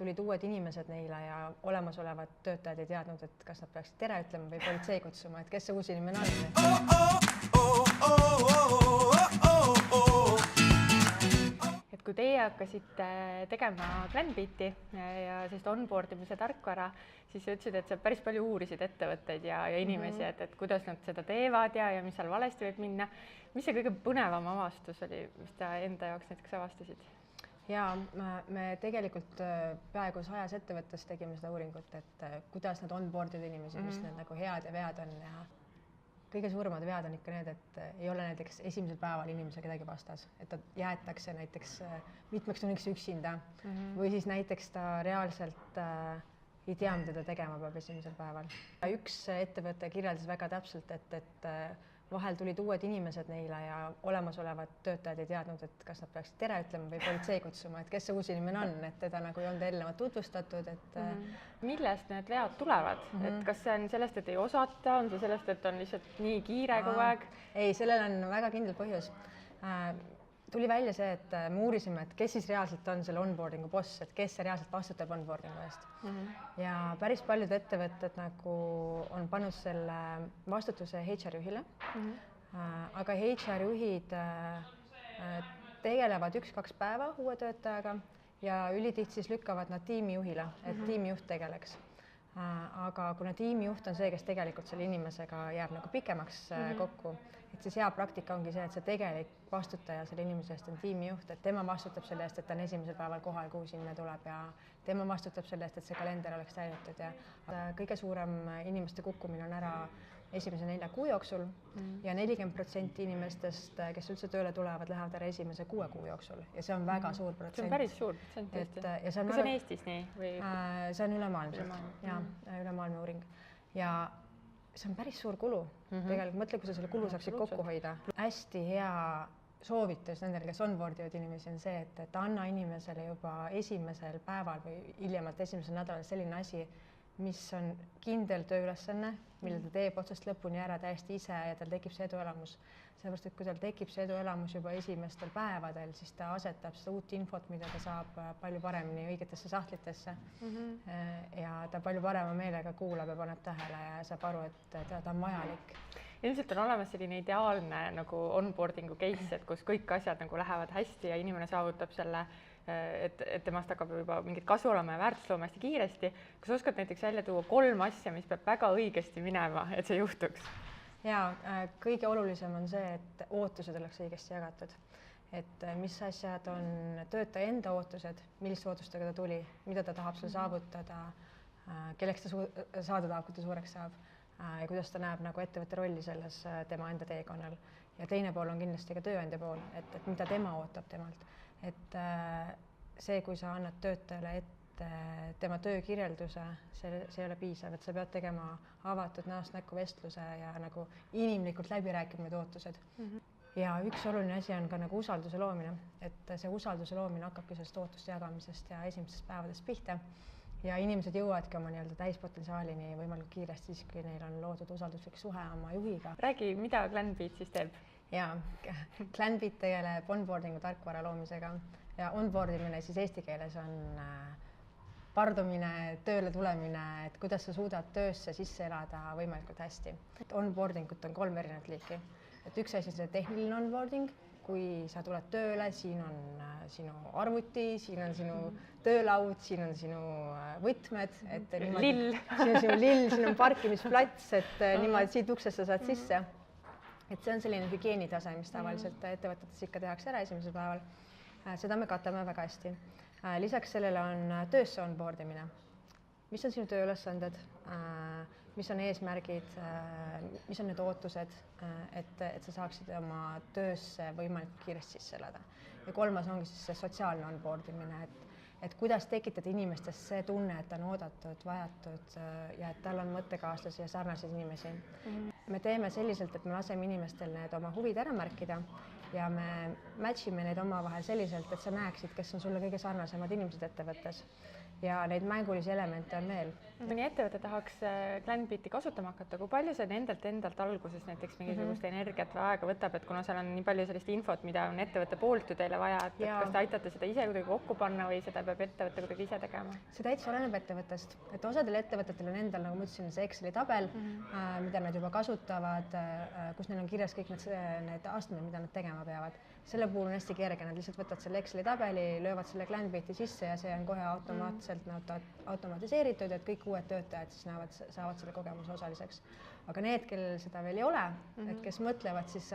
tulid uued inimesed neile ja olemasolevad töötajad ei teadnud, et kas nad peaksid tere ütlema või politsei kutsuma, et kes see uus inimene on. Et kui teie hakkasite tegema Glenbeati ja sellist onboardimise tarkvara, siis sa ütlesid, et sa päris palju uurisid ettevõtteid ja inimesi, et kuidas nad seda teevad ja mis seal valesti võib minna. Mis see kõige põnevam avastus oli, mis ta enda jaoks näiteks avastasid? Ja me tegelikult peaaegu 100 ettevõttes tegime seda uuringut, et kuidas nad onboardid inimesi, mis need nagu head ja vead on. Ja kõige suuremad vead on ikka need, et ei ole näiteks esimesel päeval inimesel kedagi vastas, et ta jäetakse näiteks mitmeks tunniks üksinda või siis näiteks ta reaalselt ei tea, mida ta tegema peab esimesel päeval. Üks ettevõte kirjeldas väga täpselt, et vahel tulid uued inimesed neile ja olemasolevad töötajad ei teadnud, et kas nad peaksid tere ütlema või politsei kutsuma, et kes see uus inimene on, et teda nagu ei olnud eelnevalt tutvustatud. Millest need vead tulevad? Et kas see on sellest, et ei osata, on see sellest, et on lihtsalt nii kiire kogu aeg? Ei, sellel on väga kindel põhjus. Tuli välja see, et me uurisime, et kes siis reaalselt on selle onboardingu boss, et kes reaalselt vastutab onboardingu eest. Ja päris paljud ettevõtted nagu on pannud selle vastutuse HR-juhile, aga HR-juhid tegelevad 1-2 päeva uue töötajaga ja ülitihti siis lükkavad nad tiimijuhile, et tiimijuht tegeleks. Aga kuna tiimijuht on see, kes tegelikult selle inimesega jääb nagu pikemaks kokku, et siis hea praktika ongi see, et see tegelik vastutaja selle inimese eest on tiimijuht, et tema vastutab selle eest, et ta on esimesel päeval kohal, kuhu sinna tuleb ja tema vastutab selle eest, et see kalender oleks täidetud ja kõige suurem inimeste kukkumine on ära esimese 4 kuu jooksul ja 40% inimestest, kes üldse tööle tulevad, lähevad ära esimese 6 kuu jooksul ja see on väga suur protsent. See on päris suur protsent tõesti. Kas see on Eestis nii? See on ülemaailmne uuring ja see on päris suur kulu. Tegelikult mõtle, kui sa selle kulu saaksid kokku hoida. Hästi hea soovitus nendele, kes onboardivad inimesi, on see, et anna inimesele juba esimesel päeval või hiljemalt esimesel nädalal selline asi, mis on kindel tööülesanne, mille ta teeb otsast lõpuni ära täiesti ise ja tal tekib see eduelamus. Sellepärast, et kui tal tekib see eduelamus juba esimestel päevadel, siis ta asetab seda uut infot, mida ta saab palju paremini õigetesse sahtlitesse ja ta palju parema meelega kuulab ja paneb tähele ja saab aru, et ta on vajalik. Ilmselt on olemas selline ideaalne nagu onboardingu case, et kus kõik asjad nagu lähevad hästi ja inimene saavutab selle, et temast hakkab juba mingit kasu olema ja väärtuslooma hästi kiiresti. Kas oskad näiteks välja tuua 3 asja, mis peab väga õigesti minema, et see juhtuks? Ja kõige olulisem on see, et ootused oleks õigesti jagatud. Et mis asjad on töötaja enda ootused, milliste ootustega ta tuli, mida ta tahab seal saavutada, kelleks ta saada tahab, kui ta suureks saab ja kuidas ta näeb nagu ettevõtte rolli selles tema enda teekonnal. Ja teine pool on kindlasti ka tööandja pool, et mida tema ootab temalt. Et see, kui sa annad töötajale ette tema töökirjelduse, see ei ole piisav, et sa pead tegema avatud näost näkku vestluse ja nagu inimlikult läbi rääkima need ootused. Ja üks oluline asi on ka nagu usalduse loomine, et see usalduse loomine hakkabki sellest ootuste jagamisest ja esimesest päevadest pihta. Ja inimesed jõuavadki oma täispotentsiaalini võimalikult kiiresti siis, kui neil on loodud usalduslik suhe oma juhiga. Räägi, mida Glenbeat siis teeb? Ja Glenbeat tegeleb onboardingu tarkvara loomisega ja onboardimine siis eesti keeles on pardumine, tööle tulemine, et kuidas sa suudad töösse sisse elada võimalikult hästi. Onboardingut on 3 erinevat liiki. Et üks asi on see tehniline onboarding, kui sa tuled tööle, siin on sinu arvuti, siin on sinu töölaud, siin on sinu võtmed, et lill. Siin on sinu lill, siin on parkimisplats, et niimoodi siit uksest sa saad sisse. Et see on selline hügieenitase, mis tavaliselt ettevõtetes ikka tehakse ära esimesel päeval. Seda me katame väga hästi. Lisaks sellele on töösse onboardimine. Mis on sinu tööülesanded, mis on eesmärgid, mis on need ootused, et sa saaksid oma töösse võimalikult kiiresti sisse elada. Ja 3. ongi siis see sotsiaalne onboardimine, et kuidas tekitada inimestes see tunne, et ta on oodatud, vajatud ja et tal on mõttekaaslasi ja sarnaseid inimesi. Me teeme selliselt, et me laseme inimestel need oma huvid ära märkida ja me matchime neid omavahel selliselt, et sa näeksid, kes on sulle kõige sarnasemad inimesed ettevõttes. ja neid mängulisi elemente on veel. Mõni ettevõte tahaks Glenbeati kasutama hakata, kui palju see endalt alguses näiteks mingisugust energiat või aega võtab, et kuna seal on nii palju sellist infot, mida on ettevõtte poolt ju teile vaja, et kas te aitate seda ise kuidagi kokku panna või seda peab ettevõte kuidagi ise tegema? See täitsa oleneb ettevõttest, et osadel ettevõtetel on endal, nagu ma ütlesin, see Exceli tabel, mida nad juba kasutavad, kus neil on kirjas kõik need astmed, mida nad tegema peavad. Selle puhul on hästi kerge, nad lihtsalt võtavad selle Exceli tabeli, löövad selle Glenbeati sisse ja see on kohe automaatselt automatiseeritud, et kõik uued töötajad siis saavad selle kogemuse osaliseks. Aga need, kellel seda veel ei ole, et kes mõtlevad, siis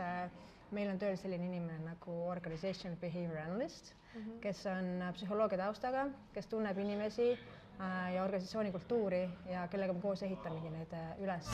meil on tööl selline inimene nagu Organization Behavior Analyst, kes on psühholoogia taustaga, kes tunneb inimesi ja organisatsiooni kultuuri ja kellega me koos ehitamegi neid üles.